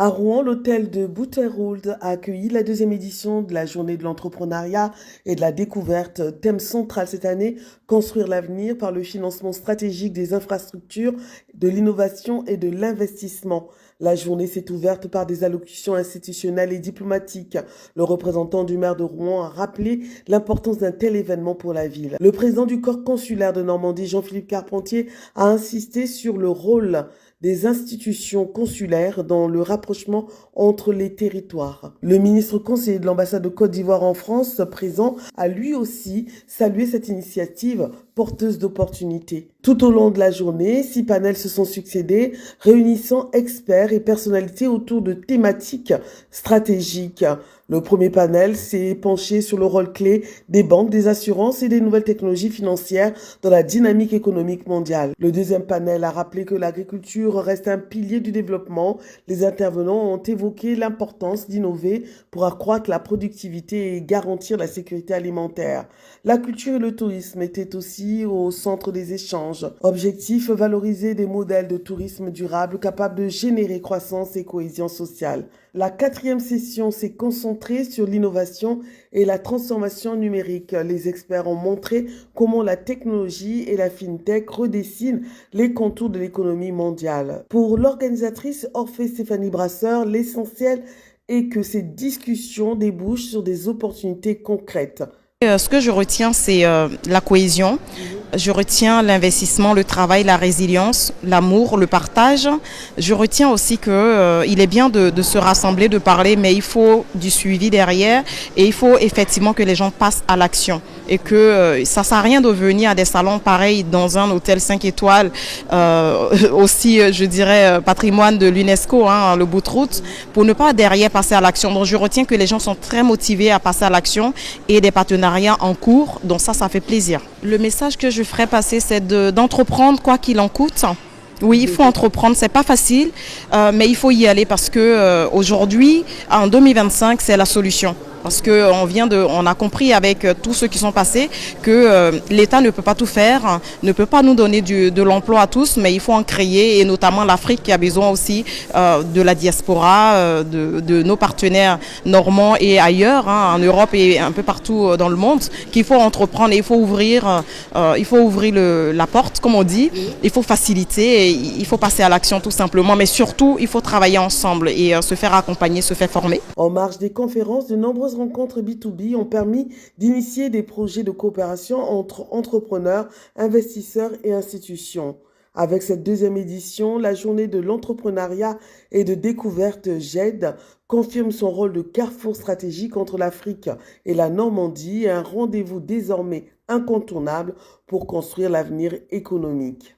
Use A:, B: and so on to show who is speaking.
A: À Rouen, l'hôtel de Butterworld a accueilli la deuxième édition de la journée de l'entrepreneuriat et de la découverte. Thème central cette année, construire l'avenir par le financement stratégique des infrastructures, de l'innovation et de l'investissement. La journée s'est ouverte par des allocutions institutionnelles et diplomatiques. Le représentant du maire de Rouen a rappelé l'importance d'un tel événement pour la ville. Le président du corps consulaire de Normandie, Jean-Philippe Carpentier, a insisté sur le rôle des institutions consulaires dans le rapprochement entre les territoires. Le ministre conseiller de l'ambassade de Côte d'Ivoire en France, présent, a lui aussi salué cette initiative porteuse d'opportunités. Tout au long de la journée, 6 panels se sont succédés, réunissant experts et personnalités autour de thématiques stratégiques. Le premier panel s'est penché sur le rôle clé des banques, des assurances et des nouvelles technologies financières dans la dynamique économique mondiale. Le deuxième panel a rappelé que l'agriculture reste un pilier du développement. Les intervenants ont évoqué l'importance d'innover pour accroître la productivité et garantir la sécurité alimentaire. La culture et le tourisme étaient aussi au centre des échanges. Objectif, valoriser des modèles de tourisme durable capables de générer croissance et cohésion sociale. La 4e session s'est concentrée sur l'innovation et la transformation numérique. Les experts ont montré comment la technologie et la fintech redessinent les contours de l'économie mondiale. Pour l'organisatrice Orphée Stéphanie Brasseur, l'essentiel est que ces discussions débouchent sur des opportunités concrètes.
B: Ce que je retiens, c'est la cohésion. Je retiens l'investissement, le travail, la résilience, l'amour, le partage. Je retiens aussi que il est bien de se rassembler, de parler, mais il faut du suivi derrière et il faut effectivement que les gens passent à l'action et que ça sert à rien de venir à des salons pareils dans un hôtel 5 étoiles, aussi je dirais patrimoine de l'UNESCO, le bout de route, pour ne pas derrière passer à l'action. Donc je retiens que les gens sont très motivés à passer à l'action et des partenariats en cours, donc ça fait plaisir. Le message que je ferai passer, c'est d'entreprendre quoi qu'il en coûte. Oui, il faut entreprendre, c'est pas facile, mais il faut y aller parce que aujourd'hui, en 2025, c'est la solution. Parce que on a compris avec tous ceux qui sont passés que l'État ne peut pas tout faire, ne peut pas nous donner de l'emploi à tous, mais il faut en créer, et notamment l'Afrique qui a besoin aussi de la diaspora, de nos partenaires normands et ailleurs, en Europe et un peu partout dans le monde, qu'il faut entreprendre et il faut ouvrir la porte, comme on dit, il faut faciliter, et il faut passer à l'action tout simplement, mais surtout il faut travailler ensemble et se faire accompagner, se faire former.
A: En marge des conférences, de nombreuses rencontres B2B ont permis d'initier des projets de coopération entre entrepreneurs, investisseurs et institutions. Avec cette deuxième édition, la journée de l'entrepreneuriat et de découverte GED confirme son rôle de carrefour stratégique entre l'Afrique et la Normandie, un rendez-vous désormais incontournable pour construire l'avenir économique.